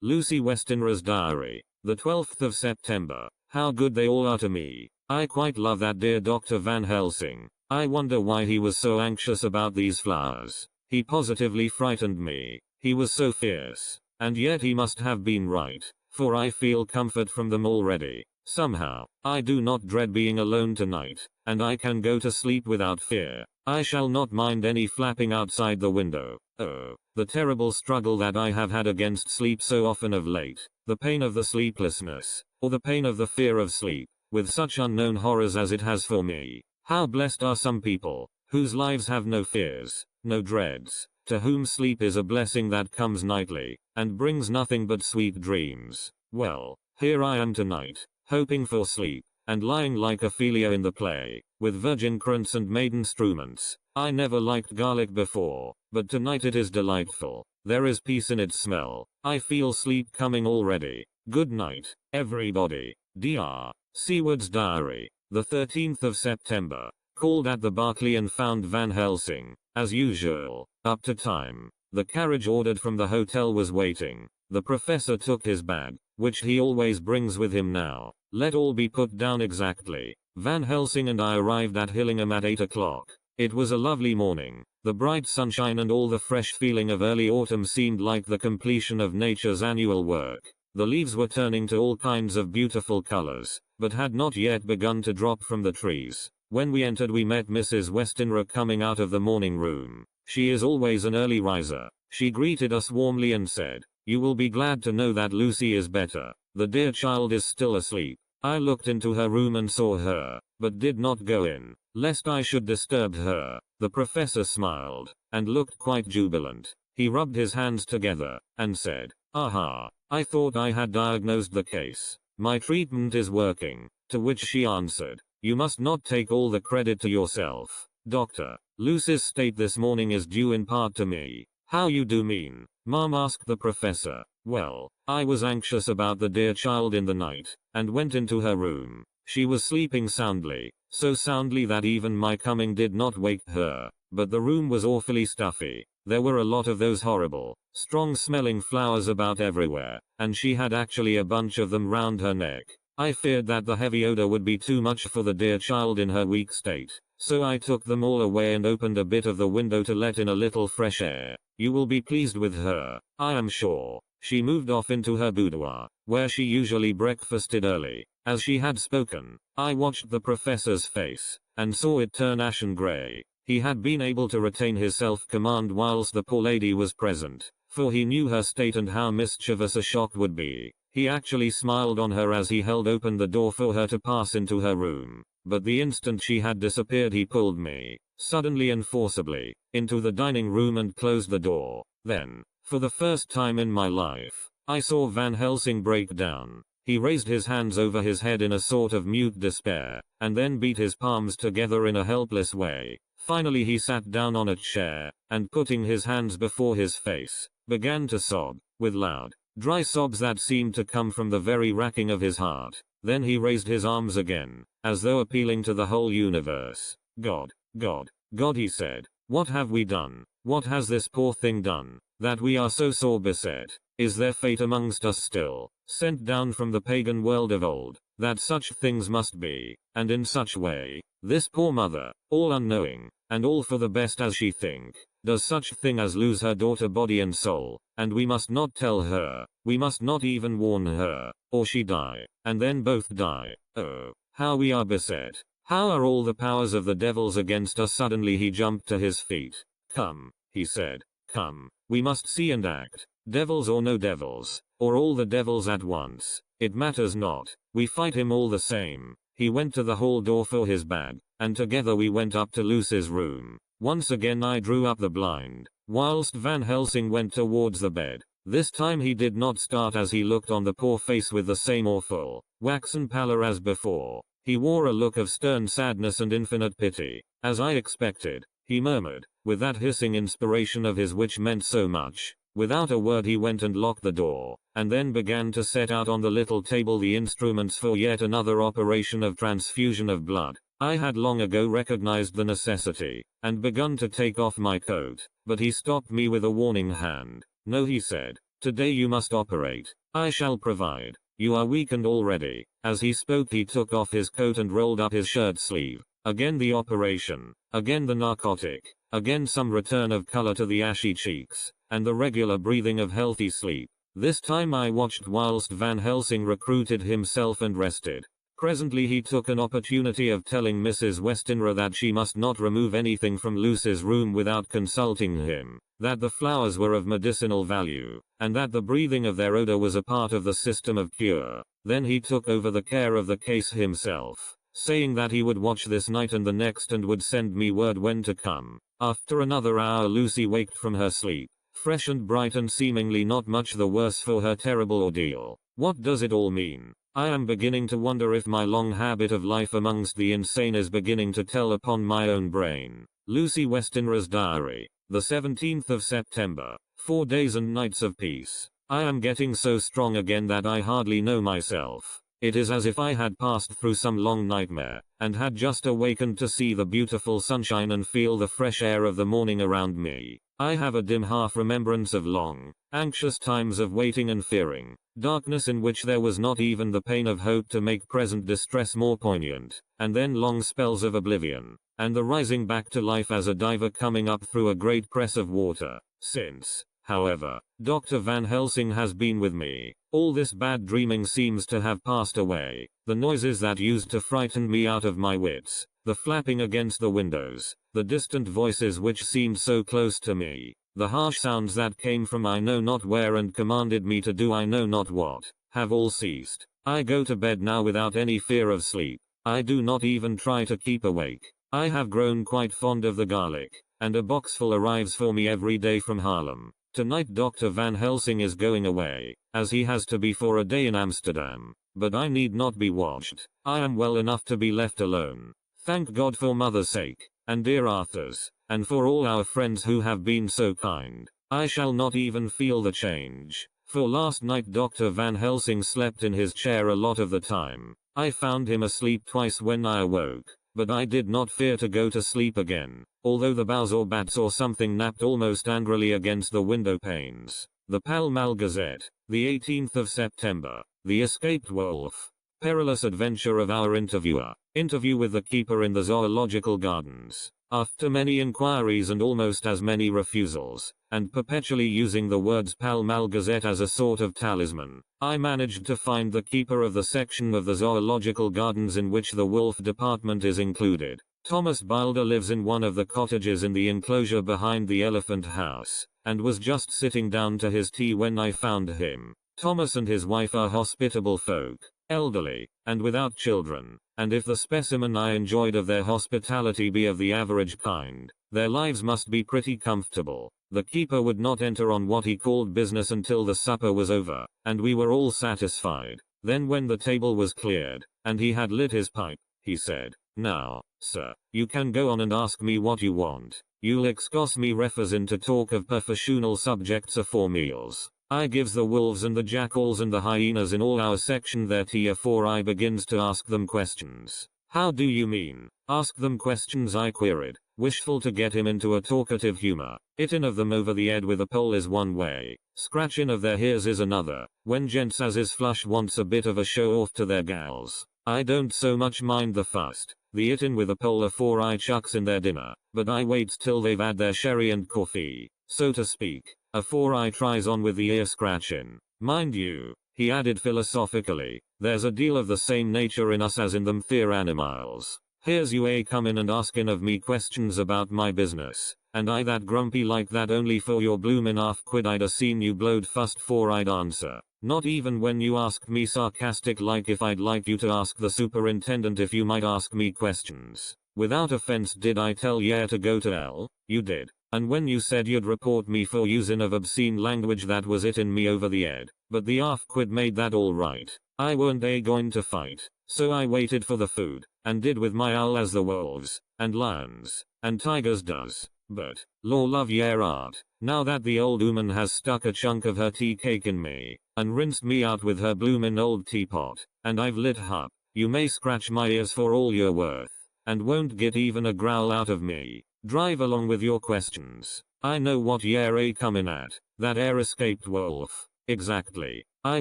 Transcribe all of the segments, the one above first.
Lucy Westenra's diary. The 12th of September. How good they all are to me. I quite love that dear Dr. Van Helsing. I wonder why he was so anxious about these flowers. He positively frightened me. He was so fierce. And yet he must have been right, for I feel comfort from them already. Somehow, I do not dread being alone tonight, and I can go to sleep without fear. I shall not mind any flapping outside the window. Oh, the terrible struggle that I have had against sleep so often of late, the pain of the sleeplessness, or the pain of the fear of sleep, with such unknown horrors as it has for me. How blessed are some people, whose lives have no fears, no dreads, to whom sleep is a blessing that comes nightly, and brings nothing but sweet dreams. Well, here I am tonight, hoping for sleep, and lying like Ophelia in the play, with virgin crunts and maiden struments. I never liked garlic before, but tonight it is delightful. There is peace in its smell. I feel sleep coming already. Good night, everybody. Dr. Seward's diary. The 13th of September. Called at the Berkeley and found Van Helsing, as usual, up to time. The carriage ordered from the hotel was waiting. The professor took his bag, which he always brings with him now. Let all be put down exactly. Van Helsing and I arrived at Hillingham at 8 o'clock. It was a lovely morning. The bright sunshine and all the fresh feeling of early autumn seemed like the completion of nature's annual work. The leaves were turning to all kinds of beautiful colors, but had not yet begun to drop from the trees. When we entered we met Mrs. Westenra coming out of the morning room. She is always an early riser. She greeted us warmly and said, "You will be glad to know that Lucy is better. The dear child is still asleep." I looked into her room and saw her, but did not go in, lest I should disturb her. The professor smiled, and looked quite jubilant. He rubbed his hands together, and said, "Aha, I thought I had diagnosed the case. My treatment is working." To which she answered, "You must not take all the credit to yourself, Doctor. Lucy's state this morning is due in part to me." "How you do mean, Mom?" asked the professor. "Well, I was anxious about the dear child in the night, and went into her room. She was sleeping soundly, so soundly that even my coming did not wake her, but the room was awfully stuffy. There were a lot of those horrible, strong-smelling flowers about everywhere, and she had actually a bunch of them round her neck. I feared that the heavy odor would be too much for the dear child in her weak state, so I took them all away and opened a bit of the window to let in a little fresh air. You will be pleased with her, I am sure." She moved off into her boudoir, where she usually breakfasted early. As she had spoken, I watched the professor's face, and saw it turn ashen gray. He had been able to retain his self-command whilst the poor lady was present, for he knew her state and how mischievous a shock would be. He actually smiled on her as he held open the door for her to pass into her room. But the instant she had disappeared he pulled me, suddenly and forcibly, into the dining room and closed the door. Then, for the first time in my life, I saw Van Helsing break down. He raised his hands over his head in a sort of mute despair, and then beat his palms together in a helpless way. Finally he sat down on a chair, and putting his hands before his face, began to sob, with loud, dry sobs that seemed to come from the very racking of his heart. Then he raised his arms again, as though appealing to the whole universe. "God, God, God," he said, "what have we done? What has this poor thing done, that we are so sore beset? Is there fate amongst us still, sent down from the pagan world of old, that such things must be, and in such way? This poor mother, all unknowing, and all for the best as she think, does such thing as lose her daughter body and soul, and we must not tell her, we must not even warn her, or she die, and then both die. Oh, how we are beset. How are all the powers of the devils against us?" Suddenly he jumped to his feet. "Come," he said, "come, we must see and act. Devils or no devils, or all the devils at once, it matters not, we fight him all the same." He went to the hall door for his bag, and together we went up to Lucy's room. Once again I drew up the blind, whilst Van Helsing went towards the bed. This time he did not start as he looked on the poor face with the same awful, waxen pallor as before. He wore a look of stern sadness and infinite pity. "As I expected," he murmured, with that hissing inspiration of his which meant so much. Without a word he went and locked the door, and then began to set out on the little table the instruments for yet another operation of transfusion of blood. I had long ago recognized the necessity, and begun to take off my coat, but he stopped me with a warning hand. "No," he said, Today you must operate. I shall provide. You are weakened already. As he spoke he took off his coat and rolled up his shirt sleeve. Again the operation. Again the narcotic. Again some return of color to the ashy cheeks. And the regular breathing of healthy sleep. This time I watched whilst Van Helsing recruited himself and rested. Presently he took an opportunity of telling Mrs. Westenra that she must not remove anything from Lucy's room without consulting him, that the flowers were of medicinal value, and that the breathing of their odor was a part of the system of cure. Then he took over the care of the case himself, saying that he would watch this night and the next and would send me word when to come. After another hour Lucy waked from her sleep, fresh and bright and seemingly not much the worse for her terrible ordeal. What does it all mean? I am beginning to wonder if my long habit of life amongst the insane is beginning to tell upon my own brain. Lucy Westenra's diary. The 17th of September. 4 days and nights of peace. I am getting so strong again that I hardly know myself. It is as if I had passed through some long nightmare, and had just awakened to see the beautiful sunshine and feel the fresh air of the morning around me. I have a dim half-remembrance of long, anxious times of waiting and fearing, darkness in which there was not even the pain of hope to make present distress more poignant, and then long spells of oblivion, and the rising back to life as a diver coming up through a great press of water. Since, however, Dr. Van Helsing has been with me, all this bad dreaming seems to have passed away. The noises that used to frighten me out of my wits, the flapping against the windows, the distant voices which seemed so close to me, the harsh sounds that came from I know not where and commanded me to do I know not what, have all ceased. I go to bed now without any fear of sleep. I do not even try to keep awake. I have grown quite fond of the garlic, and a boxful arrives for me every day from Haarlem. Tonight Dr. Van Helsing is going away, as he has to be for a day in Amsterdam, but I need not be watched. I am well enough to be left alone. Thank God for mother's sake, and dear Arthur's, and for all our friends who have been so kind. I shall not even feel the change, for last night Dr. Van Helsing slept in his chair a lot of the time. I found him asleep twice when I awoke, but I did not fear to go to sleep again, although the boughs or bats or something napped almost angrily against the window panes. The Pall Mall Gazette, the 18th of September. The Escaped Wolf. Perilous adventure of our interviewer. Interview with the keeper in the zoological gardens. After many inquiries and almost as many refusals, and perpetually using the words Pall Mall Gazette as a sort of talisman, I managed to find the keeper of the section of the zoological gardens in which the wolf department is included. Thomas Bilder lives in one of the cottages in the enclosure behind the Elephant House, and was just sitting down to his tea when I found him. Thomas and his wife are hospitable folk, elderly, and without children, and if the specimen I enjoyed of their hospitality be of the average kind, their lives must be pretty comfortable. The keeper would not enter on what he called business until the supper was over, and we were all satisfied. Then when the table was cleared, and he had lit his pipe, he said, "Now, sir, you can go on and ask me what you want. You'll excuse me refusin to talk of professional subjects afore meals. I gives the wolves and the jackals and the hyenas in all our section their tea afore I begins to ask them questions." "How do you mean, ask them questions?" I queried, wishful to get him into a talkative humor. "Hittin' of them over the head with a pole is one way, scratchin' of their ears is another, when gents as is flush wants a bit of a show off to their gals. I don't so much mind the fust, the hittin' with a pole afore I chucks in their dinner, but I waits till they've had their sherry and coffee, so to speak, afore I tries on with the ear scratchin'. Mind you," he added philosophically, "there's a deal of the same nature in us as in them theer animals. Here's you comin' and askin' of me questions about my business, and I that grumpy like that only for your bloomin' half-quid I'd a seen you blowed fust 'fore I'd answer. Not even when you asked me sarcastic like if I'd like you to ask the superintendent if you might ask me questions. Without offense did I tell ye to go to hell? You did. And when you said you'd report me for usin' of obscene language that was hittin' me over the head. But the half-quid made that all right. I weren't going to fight, so I waited for the food, and did with my owl as the wolves, and lions, and tigers does. But, law love yer art, now that the old ooman has stuck a chunk of her tea cake in me, and rinsed me out with her bloomin' old teapot, and I've lit hup, you may scratch my ears for all you're worth, and won't get even a growl out of me. Drive along with your questions. I know what yer comin' at. That air escaped wolf. Exactly. I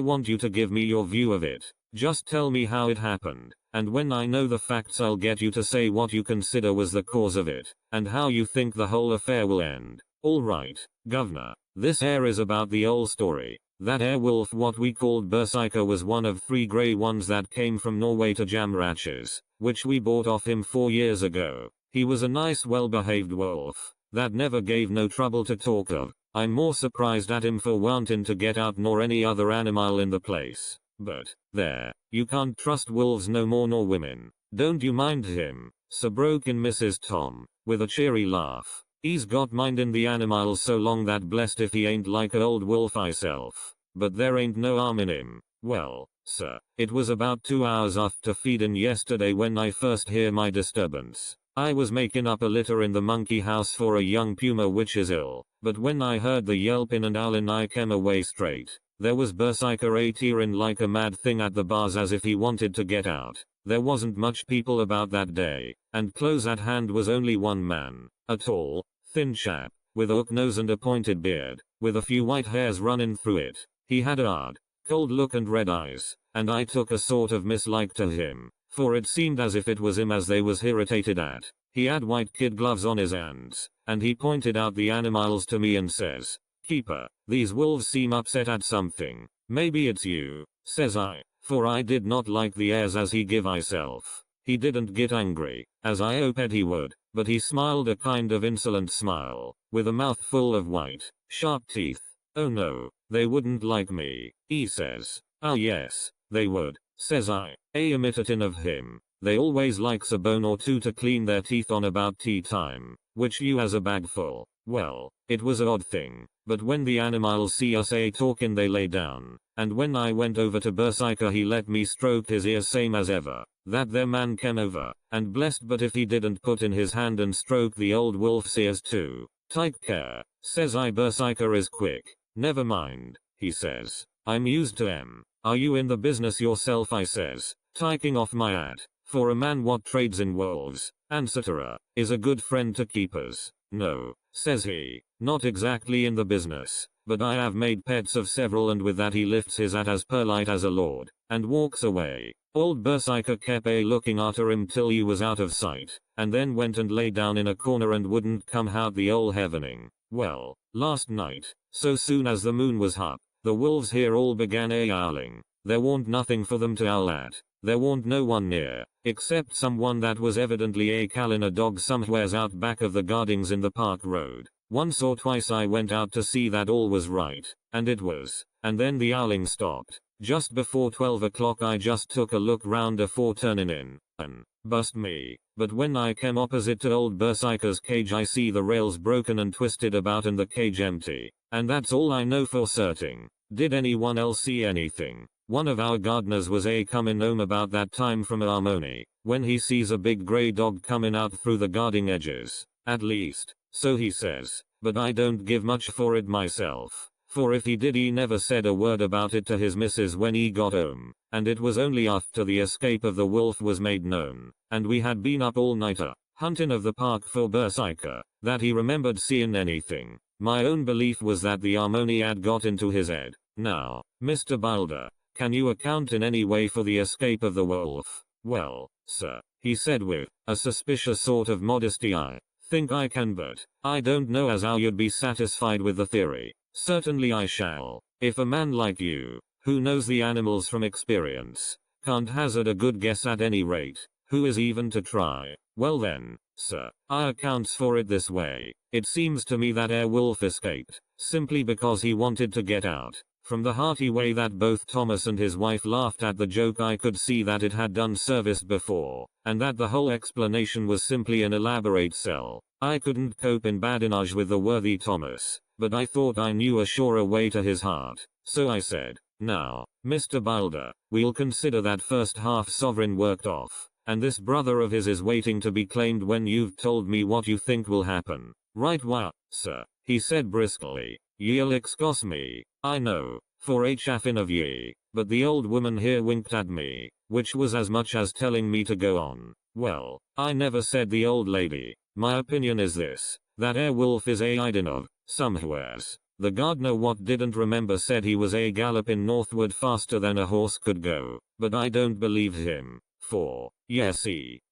want you to give me your view of it. Just tell me how it happened, and when I know the facts I'll get you to say what you consider was the cause of it, and how you think the whole affair will end. Alright, governor. This air is about the old story. That airwolf what we called Berserker was one of 3 grey ones that came from Norway to Jamratches, which we bought off him 4 years ago. He was a nice well-behaved wolf, that never gave no trouble to talk of. I'm more surprised at him for wanting to get out nor any other animal in the place. But, there, you can't trust wolves no more nor women. Don't you mind him, so broke in Mrs. Tom, with a cheery laugh. He's got mindin' the animals so long that blessed if he ain't like a old wolf myself. But there ain't no harm in him. Well, sir, it was about 2 hours after feedin' yesterday when I first hear my disturbance. I was making up a litter in the monkey house for a young puma which is ill, but when I heard the yelpin' and howlin' I came away straight. There was Berserker a tearin' like a mad thing at the bars as if he wanted to get out. There wasn't much people about that day, and close at hand was only one man, a tall, thin chap, with a hook nose and a pointed beard, with a few white hairs running through it. He had a hard, cold look and red eyes, and I took a sort of mislike to him, for it seemed as if it was him as they was irritated at. He had white kid gloves on his hands, and he pointed out the animals to me and says, "Keeper, these wolves seem upset at something. Maybe it's you," says I, for I did not like the airs as he give myself. He didn't get angry, as I hoped he would, but he smiled a kind of insolent smile, with a mouth full of white, sharp teeth. "Oh no, they wouldn't like me," he says. "Ah yes, they would," says I, imitating of him. "They always likes a bone or two to clean their teeth on about tea time, which you has a bag full." Well, it was a odd thing, but when the animals see us talking they lay down, and when I went over to Berserker he let me stroke his ear same as ever. That their man came over, and blessed but if he didn't put in his hand and stroke the old wolf's ears too. "Take care," says I. "Berserker is quick." "Never mind," he says. "I'm used to 'em. Are you in the business yourself?" I says, taking off my hat, for a man what trades in wolves, etc., is a good friend to keepers. "No," says he, "not exactly in the business, but I have made pets of several," and with that he lifts his hat as polite as a lord, and walks away. Old Berserker kept looking after him till he was out of sight, and then went and lay down in a corner and wouldn't come out the ole heavening. Well, last night, so soon as the moon was up, the wolves here all began howling. There warn't nothing for them to howl at. There warn't no one near, except someone that was evidently calling a dog somewheres out back of the gardings in the park road. Once or twice I went out to see that all was right, and it was, and then the howling stopped. Just before 12 o'clock I just took a look round afore turning in, and, bust me, but when I came opposite to old Berserker's cage I see the rails broken and twisted about and the cage empty. And that's all I know for certain. Did anyone else see anything? One of our gardeners was comin' home about that time from Harmony, when he sees a big grey dog comin' out through the garden edges. At least, so he says, but I don't give much for it myself. For if he did he never said a word about it to his missus when he got home, and it was only after the escape of the wolf was made known, and we had been up all nighter, hunting of the park for Berserker, that he remembered seeing anything. My own belief was that the Harmony had got into his head. Now, Mr. Balder, can you account in any way for the escape of the wolf? "Well, sir," he said with a suspicious sort of modesty, "I think I can, but I don't know as how you'd be satisfied with the theory." "Certainly I shall. If a man like you, who knows the animals from experience, can't hazard a good guess at any rate, who is even to try? Well then, sir, I accounts for it this way. It seems to me that wolf escaped, simply because he wanted to get out." From the hearty way that both Thomas and his wife laughed at the joke I could see that it had done service before, and that the whole explanation was simply an elaborate sell. I couldn't cope in badinage with the worthy Thomas, but I thought I knew a surer way to his heart, so I said, "Now, Mr. Balder, we'll consider that first half sovereign worked off, and this brother of his is waiting to be claimed when you've told me what you think will happen." "Right wha, sir," he said briskly. "Ye'll excuse me, I know, for chaffin' of ye, but the old woman here winked at me, which was as much as telling me to go on." "Well, I never said the old lady. My opinion is this, that wolf is hiding of, somewheres, The gardener what didn't remember said he was a galloping northward faster than a horse could go, but I don't believe him. 4. Yes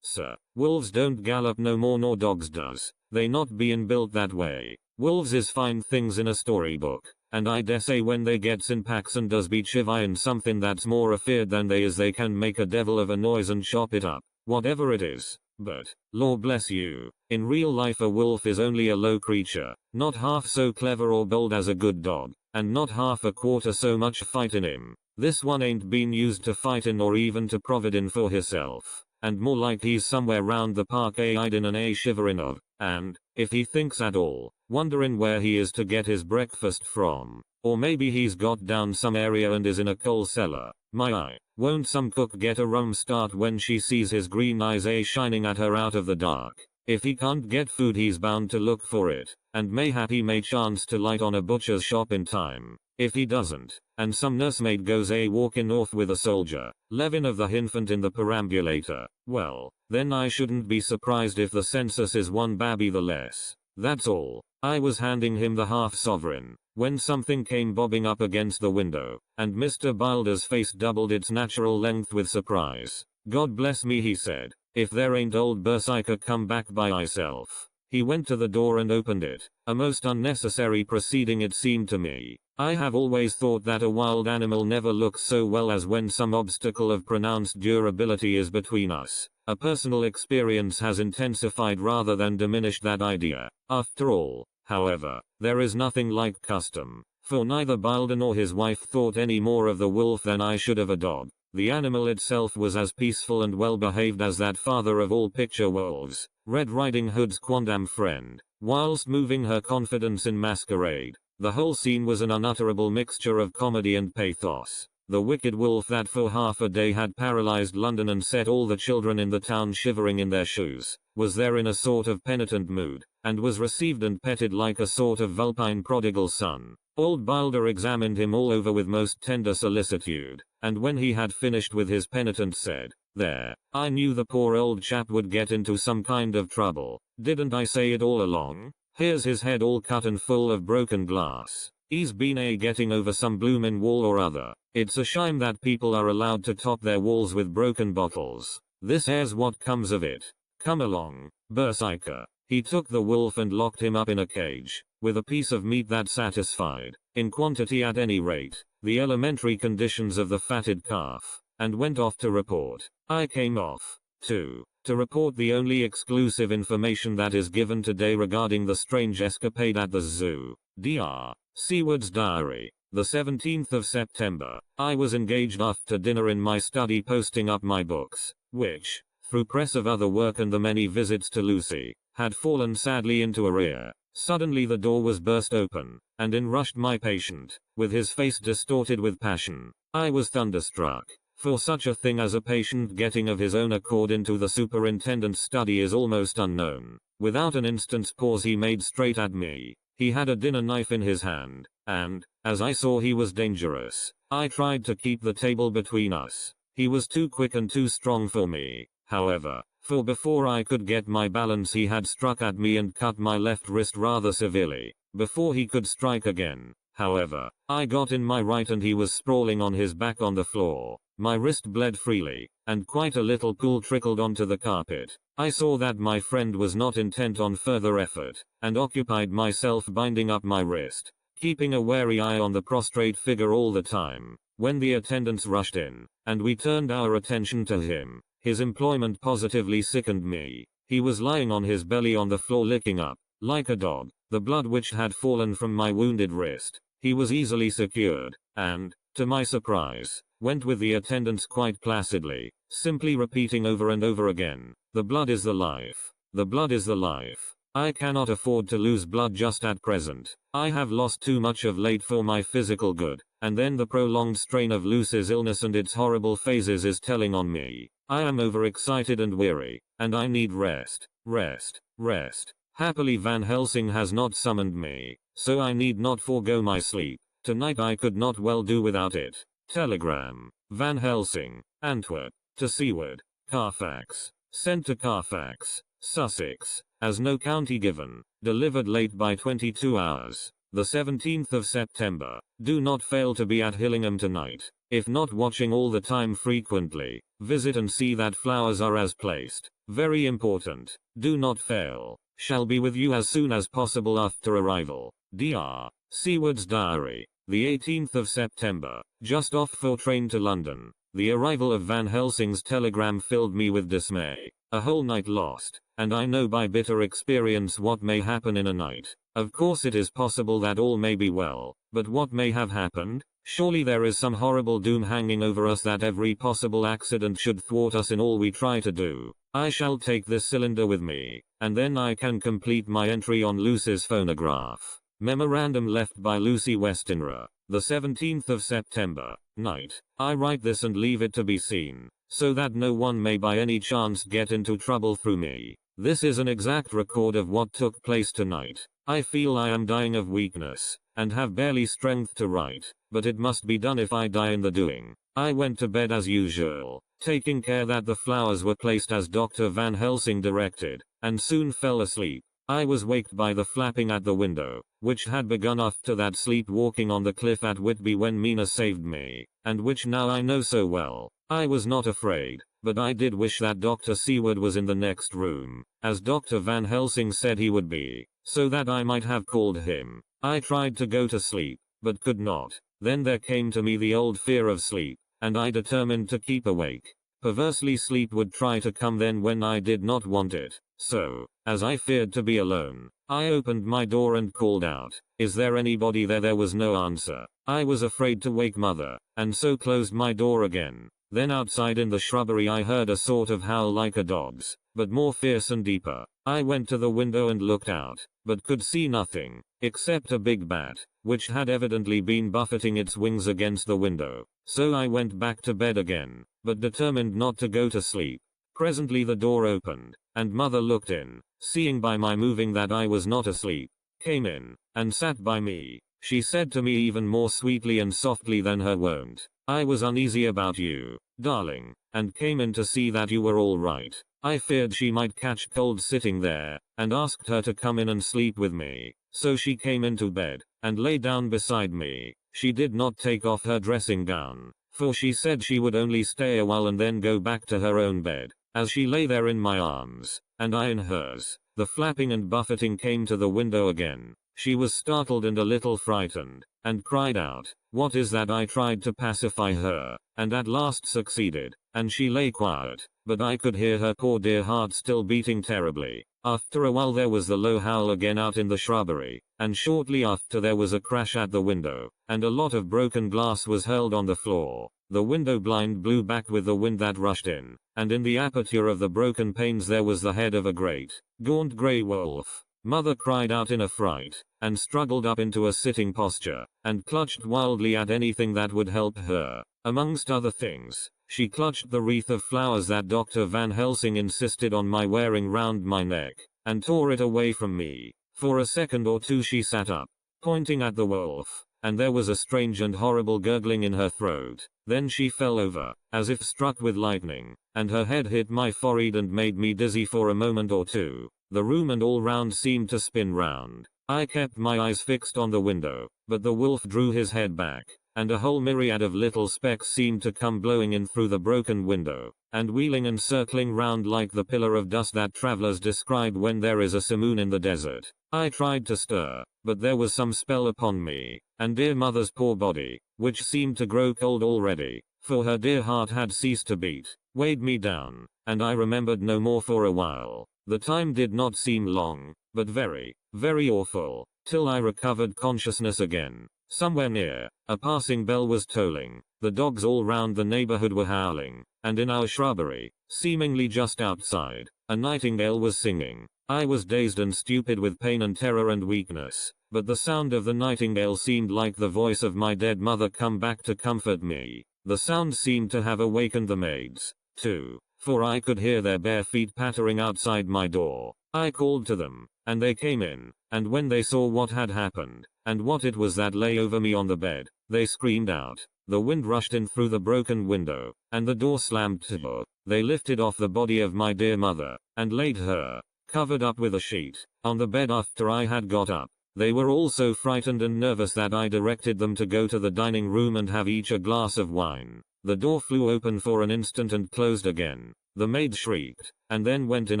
sir. Wolves don't gallop no more nor dogs does. They not bein' built that way. Wolves is fine things in a storybook, and I dare say when they gets in packs and does be chivying something that's more afeard than they is they can make a devil of a noise and chop it up, whatever it is. But, Lord bless you, in real life a wolf is only a low creature, not half so clever or bold as a good dog, and not half a quarter so much fight in him. This one ain't been used to fightin' or even to providin' for hisself, and more like he's somewhere round the park a hidin' and a shiverin' of, and, if he thinks at all, wonderin' where he is to get his breakfast from. Or maybe he's got down some area and is in a coal cellar. My eye, won't some cook get a rum start when she sees his green eyes a shining at her out of the dark? If he can't get food he's bound to look for it, and mayhap he may chance to light on a butcher's shop in time. If he doesn't, and some nursemaid goes a walking off with a soldier, Levin of the infant in the perambulator, well, then I shouldn't be surprised if the census is one babby the less. That's all. I was handing him the half sovereign, when something came bobbing up against the window, and Mr. Bilder's face doubled its natural length with surprise. God bless me, he said, if there ain't old Berserker come back by myself. He went to the door and opened it, a most unnecessary proceeding it seemed to me. I have always thought that a wild animal never looks so well as when some obstacle of pronounced durability is between us. A personal experience has intensified rather than diminished that idea. After all, however, there is nothing like custom, for neither Bilder nor his wife thought any more of the wolf than I should of a dog. The animal itself was as peaceful and well behaved as that father of all picture wolves, Red Riding Hood's quondam friend, whilst moving her confidence in masquerade. The whole scene was an unutterable mixture of comedy and pathos. The wicked wolf that for half a day had paralyzed London and set all the children in the town shivering in their shoes, was there in a sort of penitent mood, and was received and petted like a sort of vulpine prodigal son. Old Bilder examined him all over with most tender solicitude, and when he had finished with his penitent said, "There, I knew the poor old chap would get into some kind of trouble. Didn't I say it all along? Here's his head all cut and full of broken glass. He's been getting over some bloomin' wall or other. It's a shame that people are allowed to top their walls with broken bottles. This here's what comes of it. Come along, Berserker." He took the wolf and locked him up in a cage, with a piece of meat that satisfied, in quantity at any rate, the elementary conditions of the fatted calf, and went off to report. I came off, too, to report the only exclusive information that is given today regarding the strange escapade at the zoo. Dr. Seward's diary. The 17th of September, I was engaged after dinner in my study posting up my books, which, through press of other work and the many visits to Lucy, had fallen sadly into arrear. Suddenly the door was burst open, and in rushed my patient, with his face distorted with passion. I was thunderstruck, for such a thing as a patient getting of his own accord into the superintendent's study is almost unknown. Without an instant's pause he made straight at me. He had a dinner knife in his hand, and, as I saw he was dangerous, I tried to keep the table between us. He was too quick and too strong for me, however, for before I could get my balance he had struck at me and cut my left wrist rather severely. Before he could strike again, however, I got in my right and he was sprawling on his back on the floor. My wrist bled freely, and quite a little pool trickled onto the carpet. I saw that my friend was not intent on further effort, and occupied myself binding up my wrist, keeping a wary eye on the prostrate figure all the time. When the attendants rushed in, and we turned our attention to him, his employment positively sickened me. He was lying on his belly on the floor licking up, like a dog, the blood which had fallen from my wounded wrist. He was easily secured, and, to my surprise, went with the attendants quite placidly, simply repeating over and over again, "The blood is the life. The blood is the life. I cannot afford to lose blood just at present. I have lost too much of late for my physical good, and then the prolonged strain of Lucy's illness and its horrible phases is telling on me. I am overexcited and weary, and I need rest, rest, rest. Happily Van Helsing has not summoned me, so I need not forego my sleep. Tonight I could not well do without it." Telegram. Van Helsing, Antwerp, to Seward, Carfax. Sent to Carfax, Sussex, as no county given. Delivered late by 22 hours. the 17th of September. Do not fail to be at Hillingham tonight. If not watching all the time frequently, visit and see that flowers are as placed. Very important. Do not fail. Shall be with you as soon as possible after arrival. Dr. Seward's Diary. The 18th of September. Just off for train to London. The arrival of Van Helsing's telegram filled me with dismay. A whole night lost, and I know by bitter experience what may happen in a night. Of course it is possible that all may be well, but what may have happened? Surely there is some horrible doom hanging over us that every possible accident should thwart us in all we try to do. I shall take this cylinder with me, and then I can complete my entry on Lucy's phonograph. Memorandum left by Lucy Westenra, the 17th of September, night. I write this and leave it to be seen, so that no one may by any chance get into trouble through me. This is an exact record of what took place tonight. I feel I am dying of weakness, and have barely strength to write, but it must be done if I die in the doing. I went to bed as usual, taking care that the flowers were placed as Dr. Van Helsing directed, and soon fell asleep. I was waked by the flapping at the window, which had begun after that sleepwalking on the cliff at Whitby when Mina saved me, and which now I know so well. I was not afraid, but I did wish that Dr. Seward was in the next room, as Dr. Van Helsing said he would be, so that I might have called him. I tried to go to sleep, but could not. Then there came to me the old fear of sleep, and I determined to keep awake. Perversely sleep would try to come then when I did not want it. So, as I feared to be alone, I opened my door and called out, "Is there anybody there?" There was no answer. I was afraid to wake mother, and so closed my door again. Then outside in the shrubbery I heard a sort of howl like a dog's, but more fierce and deeper. I went to the window and looked out, but could see nothing, except a big bat, which had evidently been buffeting its wings against the window. So I went back to bed again, but determined not to go to sleep. Presently the door opened, and mother looked in, seeing by my moving that I was not asleep, came in, and sat by me. She said to me even more sweetly and softly than her wont, "I was uneasy about you, darling, and came in to see that you were all right. I feared she might catch cold sitting there, and asked her to come in and sleep with me. So she came into bed, and lay down beside me. She did not take off her dressing gown, for she said she would only stay a while and then go back to her own bed. As she lay there in my arms, and I in hers, the flapping and buffeting came to the window again. She was startled and a little frightened, and cried out, 'What is that?' I tried to pacify her, and at last succeeded, and she lay quiet, but I could hear her poor dear heart still beating terribly. After a while there was the low howl again out in the shrubbery, and shortly after there was a crash at the window, and a lot of broken glass was hurled on the floor. The window blind blew back with the wind that rushed in, and in the aperture of the broken panes there was the head of a great, gaunt grey wolf. Mother cried out in a fright, and struggled up into a sitting posture, and clutched wildly at anything that would help her. Amongst other things, she clutched the wreath of flowers that Dr. Van Helsing insisted on my wearing round my neck, and tore it away from me. For a second or two she sat up, pointing at the wolf, and there was a strange and horrible gurgling in her throat. Then she fell over, as if struck with lightning, and her head hit my forehead and made me dizzy for a moment or two. The room and all round seemed to spin round. I kept my eyes fixed on the window, but the wolf drew his head back, and a whole myriad of little specks seemed to come blowing in through the broken window, and wheeling and circling round like the pillar of dust that travelers describe when there is a simoon in the desert. I tried to stir, but there was some spell upon me, and dear mother's poor body, which seemed to grow cold already, for her dear heart had ceased to beat, weighed me down, and I remembered no more for a while. The time did not seem long, but very, very awful, till I recovered consciousness again. Somewhere near, a passing bell was tolling, the dogs all round the neighborhood were howling, and in our shrubbery, seemingly just outside, a nightingale was singing. I was dazed and stupid with pain and terror and weakness, but the sound of the nightingale seemed like the voice of my dead mother come back to comfort me. The sound seemed to have awakened the maids, too, for I could hear their bare feet pattering outside my door. I called to them, and they came in, and when they saw what had happened, and what it was that lay over me on the bed, they screamed out. The wind rushed in through the broken window, and the door slammed to. They lifted off the body of my dear mother, and laid her, covered up with a sheet, on the bed after I had got up. They were all so frightened and nervous that I directed them to go to the dining room and have each a glass of wine. The door flew open for an instant and closed again. The maid shrieked, and then went in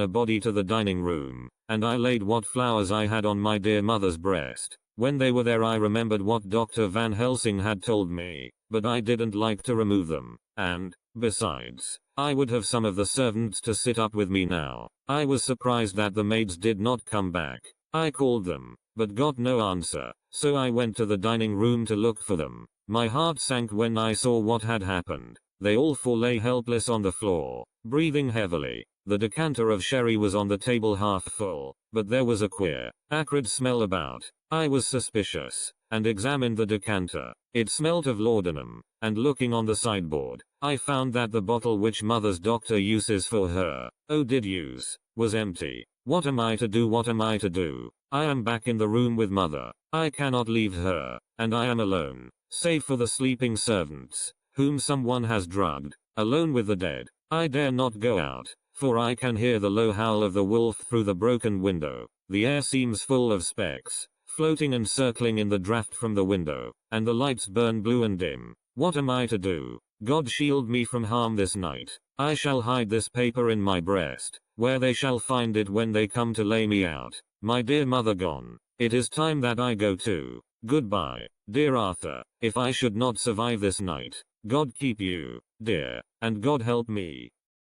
a body to the dining room, and I laid what flowers I had on my dear mother's breast. When they were there I remembered what Dr. Van Helsing had told me, but I didn't like to remove them, and, besides, I would have some of the servants to sit up with me now. I was surprised that the maids did not come back. I called them, but got no answer, so I went to the dining room to look for them. My heart sank when I saw what had happened. They all four lay helpless on the floor, breathing heavily. The decanter of sherry was on the table half full, but there was a queer, acrid smell about. I was suspicious, and examined the decanter. It smelt of laudanum, and looking on the sideboard, I found that the bottle which mother's doctor uses for her, was empty. What am I to do? What am I to do? I am back in the room with mother. I cannot leave her, and I am alone, save for the sleeping servants, whom someone has drugged, alone with the dead. I dare not go out, for I can hear the low howl of the wolf through the broken window. The air seems full of specks, floating and circling in the draft from the window, and the lights burn blue and dim. What am I to do? God shield me from harm this night. I shall hide this paper in my breast, where they shall find it when they come to lay me out. My dear mother gone. It is time that I go too. Goodbye, dear Arthur. If I should not survive this night, God keep you, dear, and God help me.